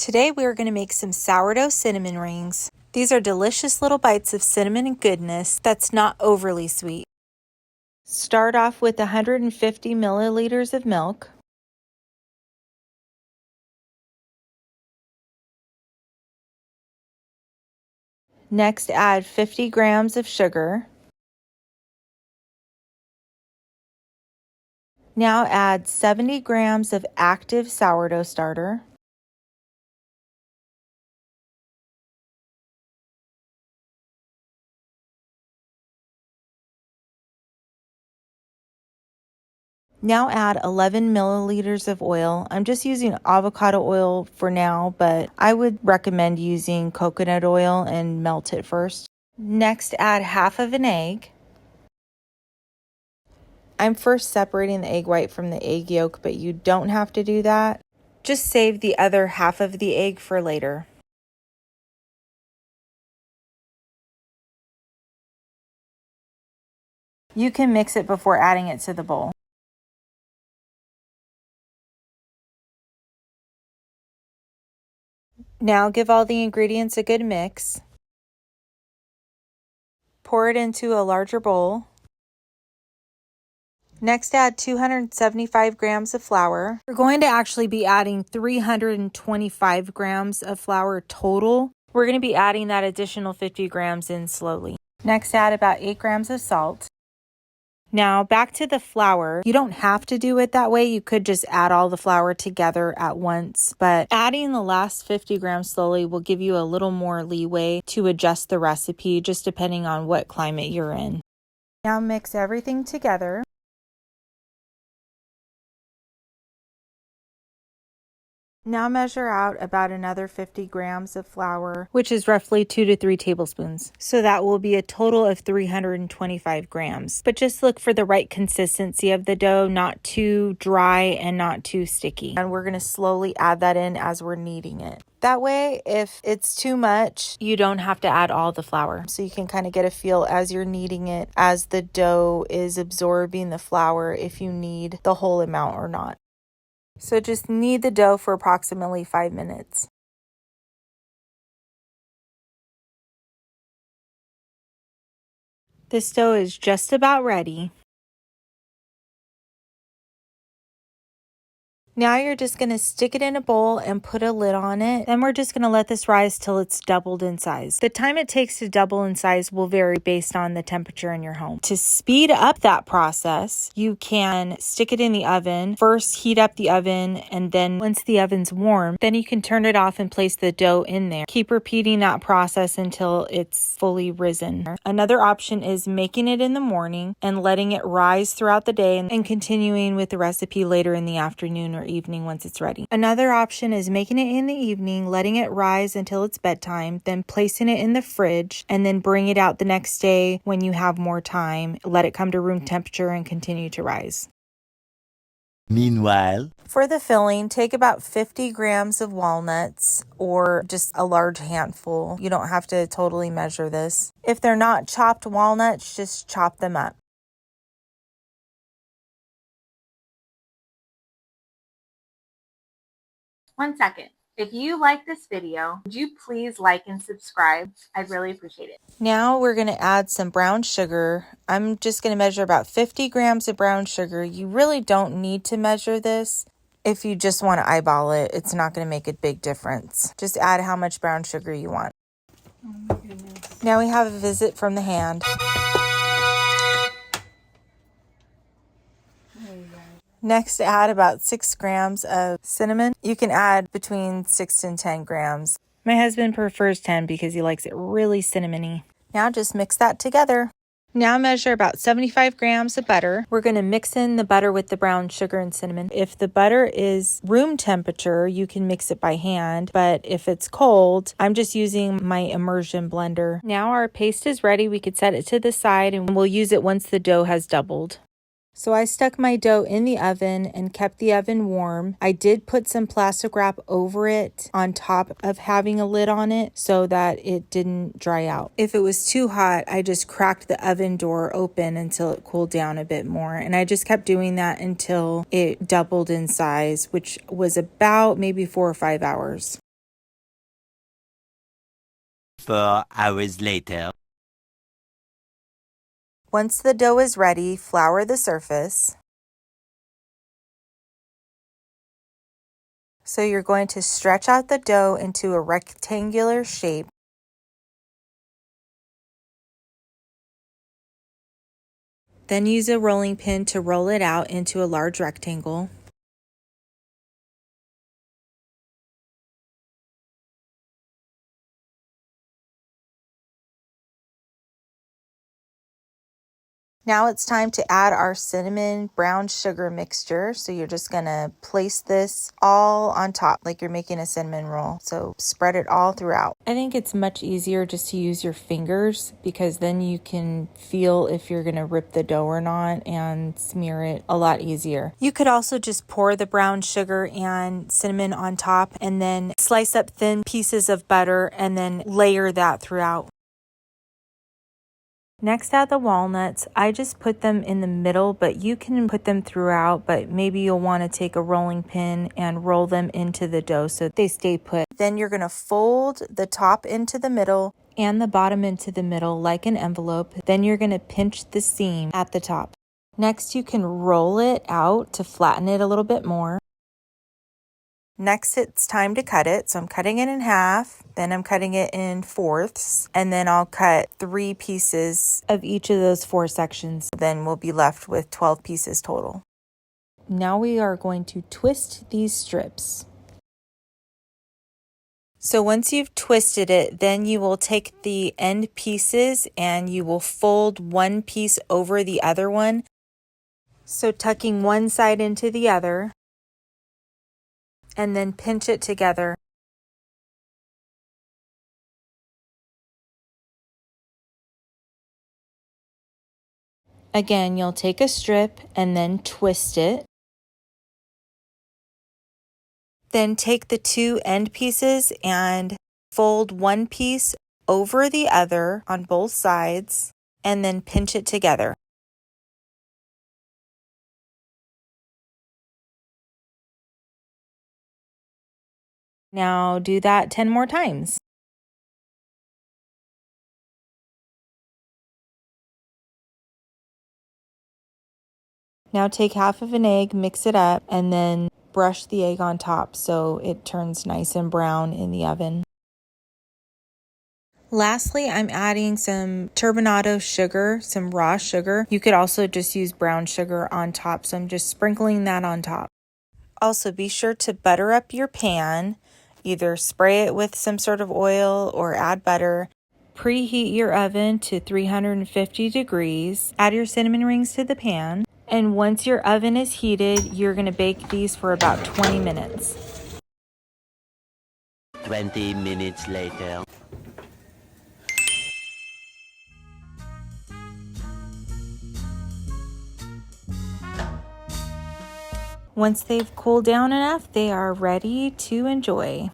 Today we are going to make some sourdough cinnamon rings. These are delicious little bites of cinnamon and goodness that's not overly sweet. Start off with 150 milliliters of milk. Next, add 50 grams of sugar. Now add 70 grams of active sourdough starter. Now add 11 milliliters of oil. I'm just using avocado oil for now, but I would recommend using coconut oil and melt it first. Next, add half of an egg. I'm first separating the egg white from the egg yolk, but you don't have to do that. Just save the other half of the egg for later. You can mix it before adding it to the bowl. Now give all the ingredients a good mix. Pour it into a larger bowl. Next, add 275 grams of flour. We're going to actually be adding 325 grams of flour total. We're going to be adding that additional 50 grams in slowly. Next, add about 8 grams of salt. Now, back to the flour. You don't have to do it that way. You could just add all the flour together at once, but adding the last 50 grams slowly will give you a little more leeway to adjust the recipe, just depending on what climate you're in. Now mix everything together. Now measure out about another 50 grams of flour, which is roughly 2 to 3 tablespoons. So that will be a total of 325 grams. But just look for the right consistency of the dough, not too dry and not too sticky. And we're going to slowly add that in as we're kneading it. That way, if it's too much, you don't have to add all the flour. So you can kind of get a feel as you're kneading it, as the dough is absorbing the flour, if you need the whole amount or not. So just knead the dough for approximately 5 minutes. This dough is just about ready. Now you're just going to stick it in a bowl and put a lid on it. Then we're just going to let this rise till it's doubled in size. The time it takes to double in size will vary based on the temperature in your home. To speed up that process, you can stick it in the oven. First, heat up the oven, and then once the oven's warm, then you can turn it off and place the dough in there. Keep repeating that process until it's fully risen. Another option is making it in the morning and letting it rise throughout the day and continuing with the recipe later in the afternoon or evening once it's ready. Another option is making it in the evening, letting it rise until it's bedtime, then placing it in the fridge, and then bring it out the next day when you have more time. Let it come to room temperature and continue to rise. Meanwhile, for the filling, take about 50 grams of walnuts or just a large handful. You don't have to totally measure this. If they're not chopped walnuts, just chop them up. One second. If you like this video, would you please like and subscribe? I'd really appreciate it. Now we're going to add some brown sugar. I'm just going to measure about 50 grams of brown sugar. You really don't need to measure this. If you just want to eyeball it, it's not going to make a big difference. Just add how much brown sugar you want. Oh my goodness. Now we have a visit from the hand. Next, add about 6 grams of cinnamon. You can add between 6 and 10 grams. My husband prefers 10 because he likes it really cinnamony. Now just mix that together. Now measure about 75 grams of butter. We're going to mix in the butter with the brown sugar and cinnamon. If the butter is room temperature, you can mix it by hand, but if it's cold, I'm just using my immersion blender. Now our paste is ready. We could set it to the side and we'll use it once the dough has doubled. So I stuck my dough in the oven and kept the oven warm. I did put some plastic wrap over it on top of having a lid on it so that it didn't dry out. If it was too hot, I just cracked the oven door open until it cooled down a bit more. And I just kept doing that until it doubled in size, which was about maybe 4 or 5 hours. 4 hours later. Once the dough is ready, flour the surface. So you're going to stretch out the dough into a rectangular shape. Then use a rolling pin to roll it out into a large rectangle. Now it's time to add our cinnamon brown sugar mixture. So you're just gonna place this all on top like you're making a cinnamon roll. So spread it all throughout. I think it's much easier just to use your fingers because then you can feel if you're gonna rip the dough or not and smear it a lot easier. You could also just pour the brown sugar and cinnamon on top and then slice up thin pieces of butter and then layer that throughout. Next, add the walnuts. I just put them in the middle, but you can put them throughout, but maybe you'll want to take a rolling pin and roll them into the dough so they stay put. Then you're going to fold the top into the middle and the bottom into the middle like an envelope. Then you're going to pinch the seam at the top. Next, you can roll it out to flatten it a little bit more. Next, it's time to cut it. So I'm cutting it in half, then I'm cutting it in fourths, and then I'll cut 3 pieces of each of those 4 sections. Then we'll be left with 12 pieces total. Now we are going to twist these strips. So once you've twisted it, then you will take the end pieces and you will fold one piece over the other one. So tucking one side into the other, and then pinch it together. Again, you'll take a strip and then twist it. Then take the 2 end pieces and fold one piece over the other on both sides and then pinch it together. Now do that 10 more times. Now take half of an egg, mix it up, and then brush the egg on top so it turns nice and brown in the oven. Lastly, I'm adding some turbinado sugar, some raw sugar. You could also just use brown sugar on top, so I'm just sprinkling that on top. Also, be sure to butter up your pan. Either spray it with some sort of oil or add butter. Preheat your oven to 350 degrees. Add your cinnamon rings to the pan. And once your oven is heated, you're going to bake these for about 20 minutes. 20 minutes later. Once they've cooled down enough, they are ready to enjoy.